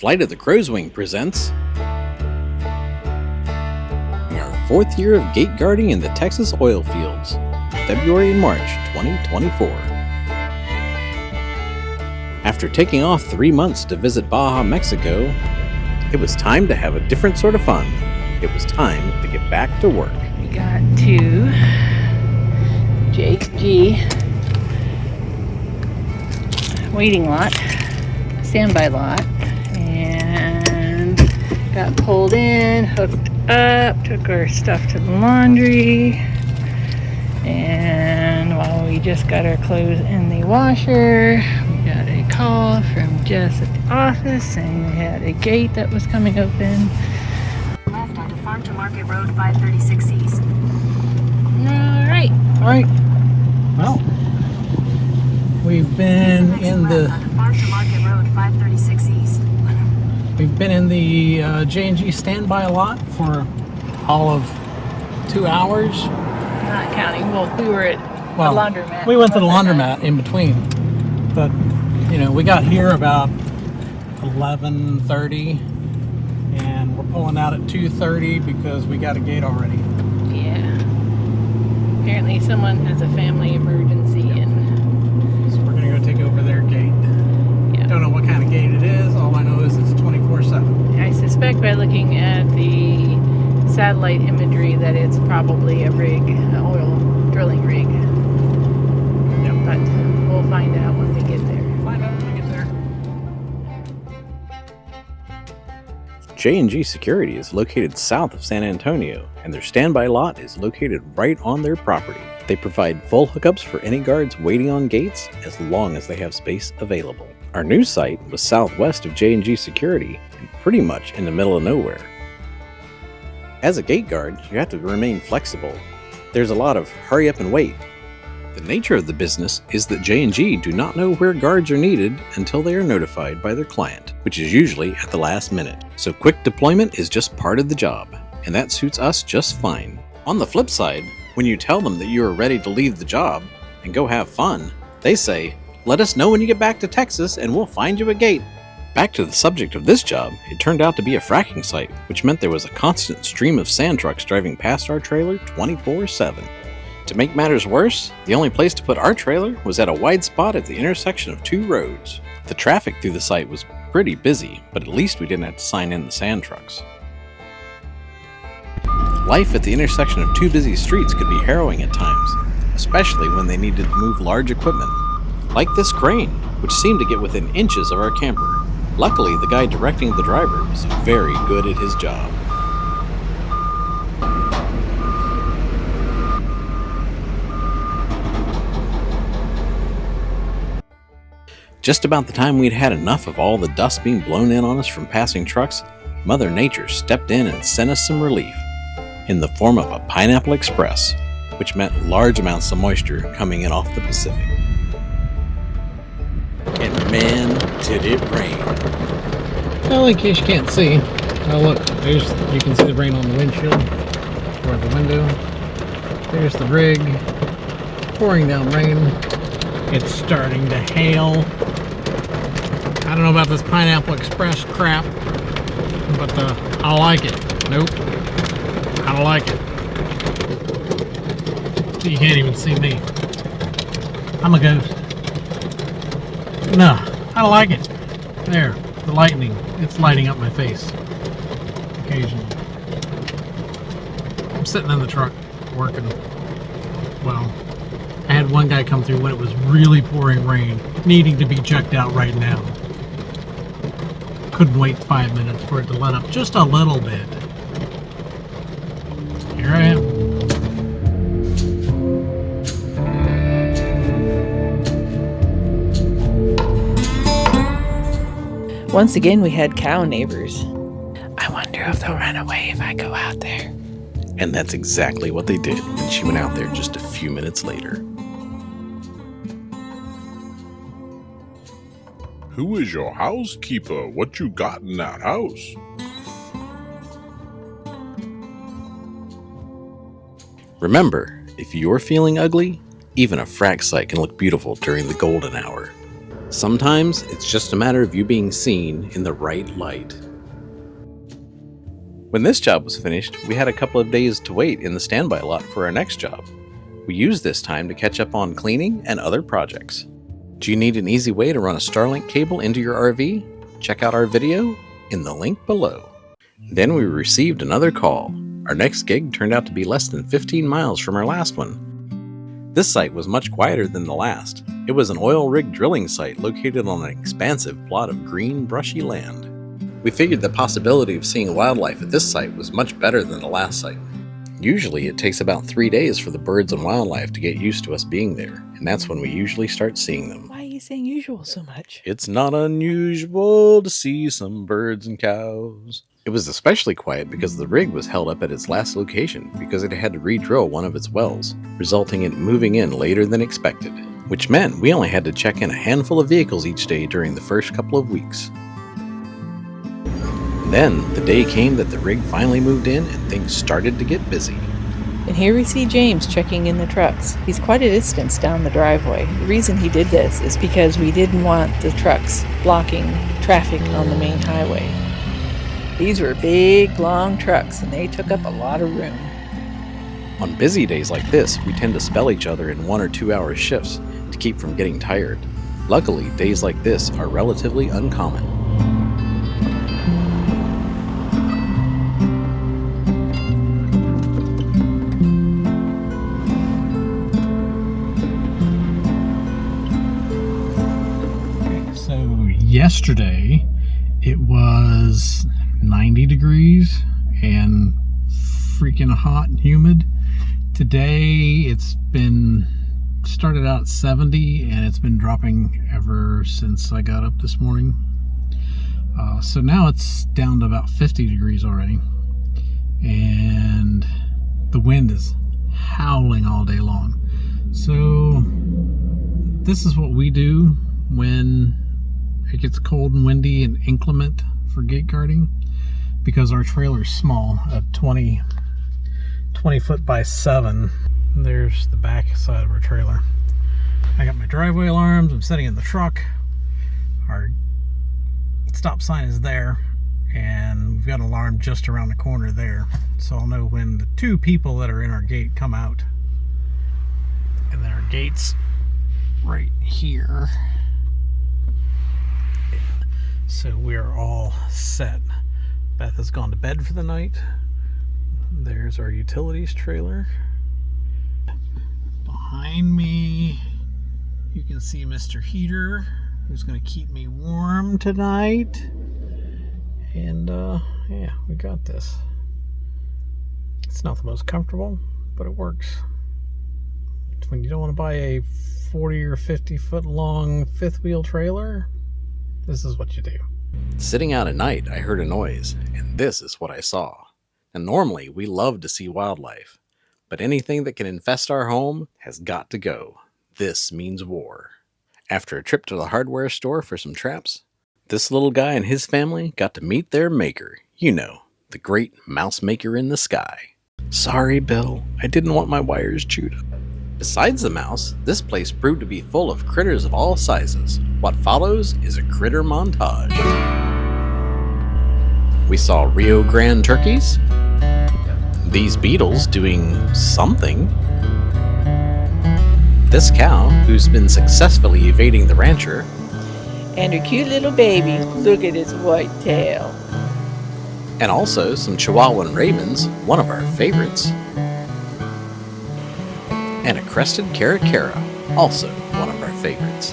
Flight of the Crow's Wing presents our 4th year of gate guarding in the Texas Oilfields, February and March 2024. After taking off 3 months to visit Baja, Mexico, it was time to have a different sort of fun. It was time to get back to work. We got to JG waiting lot, standby lot, and got pulled in, hooked up, took our stuff to the laundry, and while we just got our clothes in the washer, we got a call from Jess at the office saying they had a gate that was coming open. Left onto Farm to Market Road 536 East. All right. Well, we've been in the Farm to Market Road 536 East. we've been in the J&G standby lot for all of 2 hours. Not counting. Well, we were at the laundromat. We went to the laundromat in between, but we got here about 11:30, and we're pulling out at 2:30 because we got a gate already. Yeah. Apparently someone has a family emergency and So we're gonna go take over their gate. yeah. Don't know what kind of gate it is. All I know is it's 24/7. I suspect by looking at the satellite imagery that it's probably a rig, an oil drilling rig. Yep. But we'll find out when we get there. Find out when we get there. J&G Security is located south of San Antonio, and their standby lot is located right on their property. They provide full hookups for any guards waiting on gates as long as they have space available. Our new site was southwest of J&G Security and pretty much in the middle of nowhere. As a gate guard, you have to remain flexible. There's a lot of hurry up and wait. The nature of the business is that J&G do not know where guards are needed until they are notified by their client, which is usually at the last minute. So quick deployment is just part of the job, and that suits us just fine. On the flip side, when you tell them that you are ready to leave the job and go have fun, they say, "Let us know when you get back to Texas and we'll find you a gate." Back to the subject of this job, it turned out to be a fracking site, which meant there was a constant stream of sand trucks driving past our trailer 24/7. To make matters worse, the only place to put our trailer was at a wide spot at the intersection of 2 roads. The traffic through the site was pretty busy, but at least we didn't have to sign in the sand trucks. Life at the intersection of 2 busy streets could be harrowing at times, especially when they needed to move large equipment, like this crane, which seemed to get within inches of our camper. Luckily, the guy directing the driver was very good at his job. Just about the time we'd had enough of all the dust being blown in on us from passing trucks, Mother Nature stepped in and sent us some relief in the form of a Pineapple Express, which meant large amounts of moisture coming in off the Pacific. And man, did it rain. Well, in case you can't see, look, you can see the rain on the windshield or the window. There's the rig, pouring down rain. It's starting to hail. I don't know about this Pineapple Express crap, but I like it. Nope, I don't like it. You can't even see me. I'm a ghost. No, I don't like it. There, the lightning. It's lighting up my face occasionally. I'm sitting in the truck working. Well, I had one guy come through when it was really pouring rain, needing to be checked out right now. Couldn't wait 5 minutes for it to let up just a little bit. Here I am. Once again, we had cow neighbors. I wonder if they'll run away if I go out there. And that's exactly what they did when she went out there just a few minutes later. Who is your housekeeper? What you got in that house? Remember, if you're feeling ugly, even a frack site can look beautiful during the golden hour. Sometimes it's just a matter of you being seen in the right light. When this job was finished, we had a couple of days to wait in the standby lot for our next job. We used this time to catch up on cleaning and other projects. Do you need an easy way to run a Starlink cable into your RV? Check out our video in the link below. Then we received another call. Our next gig turned out to be less than 15 miles from our last one. This site was much quieter than the last. It was an oil rig drilling site located on an expansive plot of green, brushy land. We figured the possibility of seeing wildlife at this site was much better than the last site. Usually it takes about 3 days for the birds and wildlife to get used to us being there, and that's when we usually start seeing them. Why are you saying usual so much? It's not unusual to see some birds and cows. It was especially quiet because the rig was held up at its last location because it had to re-drill one of its wells, resulting in it moving in later than expected, which meant we only had to check in a handful of vehicles each day during the first couple of weeks. Then, the day came that the rig finally moved in and things started to get busy. And here we see James checking in the trucks. He's quite a distance down the driveway. The reason he did this is because we didn't want the trucks blocking traffic on the main highway. These were big, long trucks, and they took up a lot of room. On busy days like this, we tend to spell each other in 1 or 2 hour shifts to keep from getting tired. Luckily, days like this are relatively uncommon. So yesterday it was 90 degrees and freaking hot and humid. Today it's been started out at 70 and it's been dropping ever since I got up this morning. So now it's down to about 50 degrees already, and the wind is howling all day long. So this is what we do when it gets cold and windy and inclement for gate guarding, because our trailer's small at 20 foot by 7. There's the back side of our trailer. I got my driveway alarms. I'm sitting in the truck. Our stop sign is there, and we've got an alarm just around the corner there, so I'll know when the 2 people that are in our gate come out. And then our gate's right here, so we're all set. Beth has gone to bed for the night. There's our utilities trailer. Behind me you can see Mr. Heater, who's going to keep me warm tonight. And yeah, we got this. It's not the most comfortable, but it works. It's when you don't want to buy a 40 or 50 foot long 5th wheel trailer, this is what you do. Sitting out at night, I heard a noise, and this is what I saw. And normally, we love to see wildlife, but anything that can infest our home has got to go. This means war. After a trip to the hardware store for some traps, this little guy and his family got to meet their maker. You know, the great mouse maker in the sky. Sorry, Bill, I didn't want my wires chewed up. Besides the mouse, this place proved to be full of critters of all sizes. What follows is a critter montage. We saw Rio Grande turkeys, these beetles doing something, this cow who's been successfully evading the rancher, And her cute little baby. Look at his white tail. and also some Chihuahuan ravens, one of our favorites, and a crested caracara, also one of our favorites.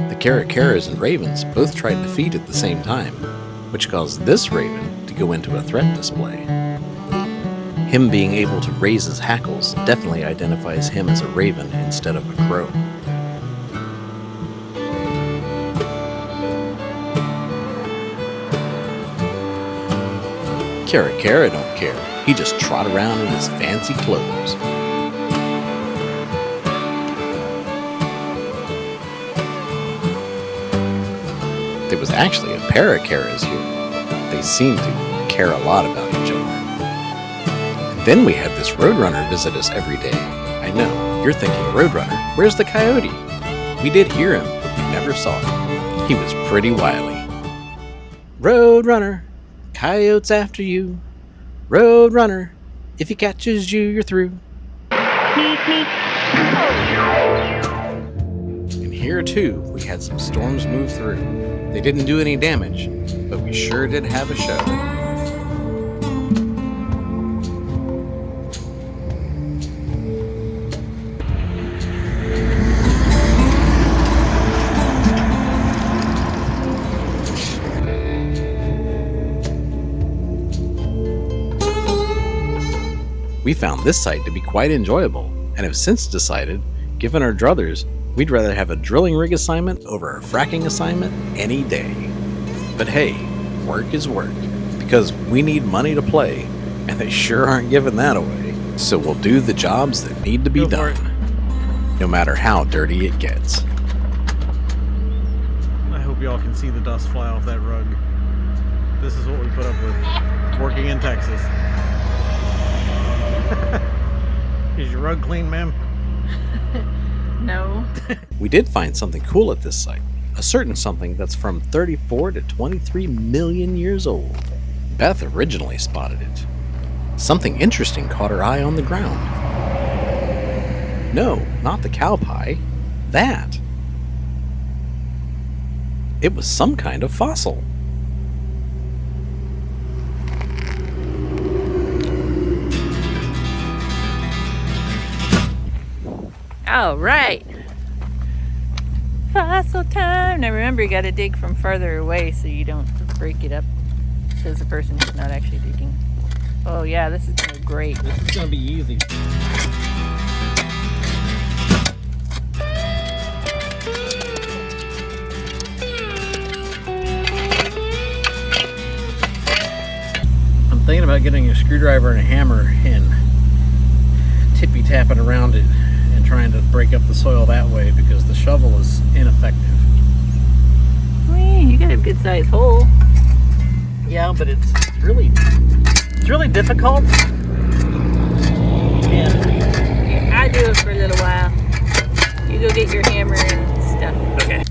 The caracaras and ravens both tried to feed at the same time, which caused this raven to go into a threat display. Him being able to raise his hackles definitely identifies him as a raven instead of a crow. Caracara don't care. He just trot around in his fancy clothes. There was actually a pair of caras here. They seemed to care a lot about each other. And then we had this roadrunner visit us every day. I know, you're thinking, Roadrunner, where's the coyote? We did hear him, but we never saw him. He was pretty wily. Road runner, coyote's after you. Road runner, if he catches you, you're through. And here too, we had some storms move through. They didn't do any damage, but we sure did have a show. We found this site to be quite enjoyable, and have since decided, given our druthers, we'd rather have a drilling rig assignment over a fracking assignment any day. But hey, work is work, because we need money to play, and they sure aren't giving that away. So we'll do the jobs that need to be done, no matter how dirty it gets. I hope y'all can see the dust fly off that rug. This is what we put up with working in Texas. Is your rug clean, ma'am? No. We did find something cool at this site. A certain something that's from 34 to 23 million years old. Beth originally spotted it. Something interesting caught her eye on the ground. No, not the cow pie. That. It was some kind of fossil. All right. Fossil time. Now remember, you got to dig from farther away so you don't break it up. Says the person who's not actually digging. Oh yeah, this is gonna be great. This is gonna be easy. I'm thinking about getting a screwdriver and a hammer and tippy tapping around it and trying to break up the soil that way, because the shovel is ineffective. You got a good sized hole. Yeah, but it's really difficult. And I do it for a little while. You go get your hammer and stuff. okay.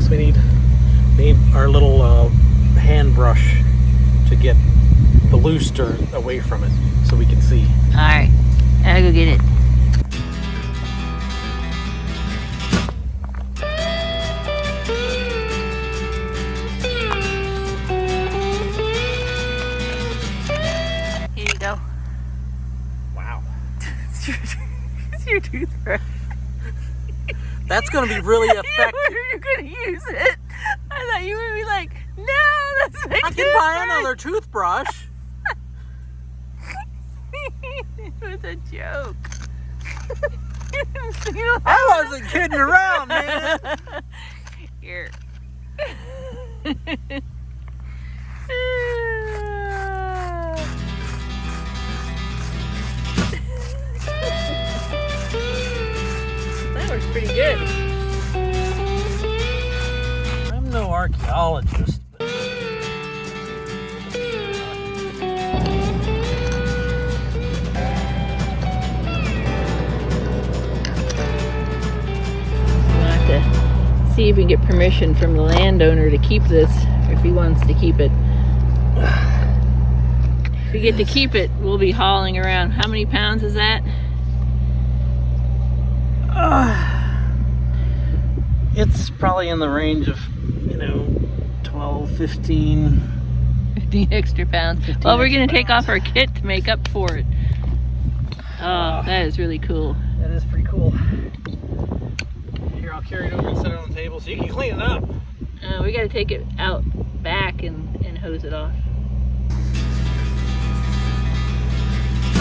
We need our little hand brush to get the loose dirt away from it so we can see. Alright, I'll go get it. Here you go. Wow. It's your toothbrush. That's going to be really effective. You're going to use it. I thought you would be like, no, that's my I can buy another toothbrush. It was a joke. I wasn't kidding around, man. Here. That works pretty good. I'm no archaeologist, but We'll have to see if we can get permission from the landowner to keep this, if he wants to keep it. If we get to keep it, we'll be hauling around. How many pounds is that? it's probably in the range of, 12, 15. 15 extra pounds. 15 Well, we're going to extra take off our kit to make up for it. Oh, that is really cool. That is pretty cool. Here, I'll carry it over and set it on the table so you can clean it up. We got to take it out back and hose it off.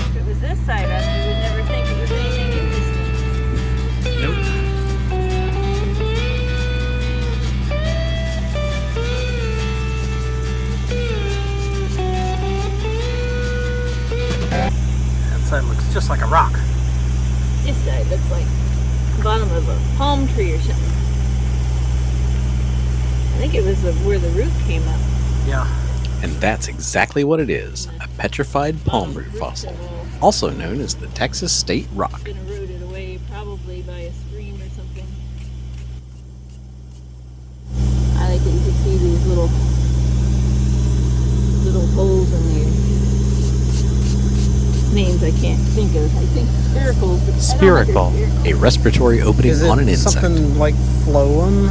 If it was this side up, you would never think it was anything interesting. Nope. That side looks just like like a rock. This side looks like the bottom of a palm tree or something. I think it was where the root came up. Yeah. And that's exactly what it is, a petrified palm root fossil, also known as the Texas State Rock. Been eroded away probably by a stream or something. I like that you can see these little holes in there. Names I can't think of. I think spiracles. But Spherical. A respiratory opening Is it on an insect. something like phloem?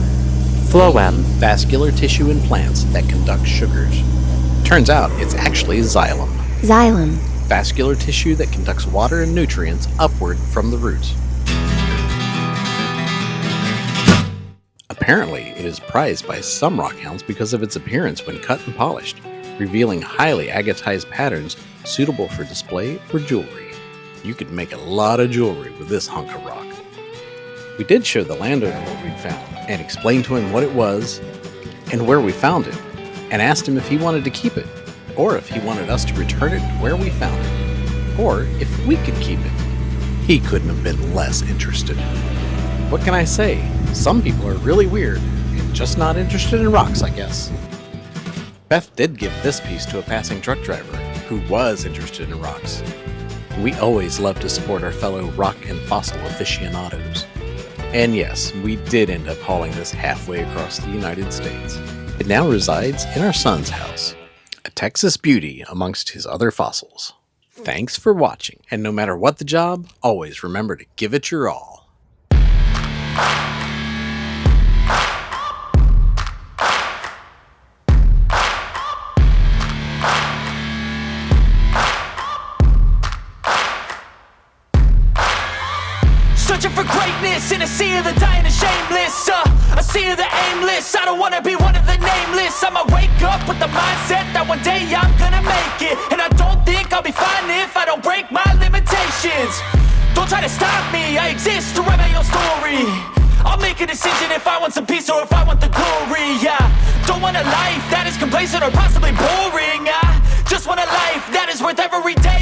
Phloem. Vascular tissue in plants that conduct sugars. Turns out it's actually xylem. Xylem. Vascular tissue that conducts water and nutrients upward from the roots. Apparently, it is prized by some rockhounds because of its appearance when cut and polished, revealing highly agatized patterns suitable for display or jewelry. You could make a lot of jewelry with this hunk of rock. We did show the landowner what we'd found and explained to him what it was and where we found it, and asked him if he wanted to keep it, or if he wanted us to return it to where we found it, or if we could keep it. He couldn't have been less interested. What can I say? Some people are really weird and just not interested in rocks, I guess. Beth did give this piece to a passing truck driver who was interested in rocks. We always love to support our fellow rock and fossil aficionados. And yes, we did end up hauling this halfway across the United States. It now resides in our son's house, a Texas beauty amongst his other fossils. Thanks for watching, and no matter what the job, always remember to give it your all. Searching for greatness in a sea of the dying and shameless, a sea of the aimless. I don't wanna be one of the nameless. I'ma wake up with the mindset that one day I'm gonna make it, and I don't think I'll be fine if I don't break my limitations. Don't try to stop me, I exist to write my own story. I'll make a decision if I want some peace or if I want the glory. Yeah, don't want a life that is complacent or possibly boring. I just want a life that is worth every day.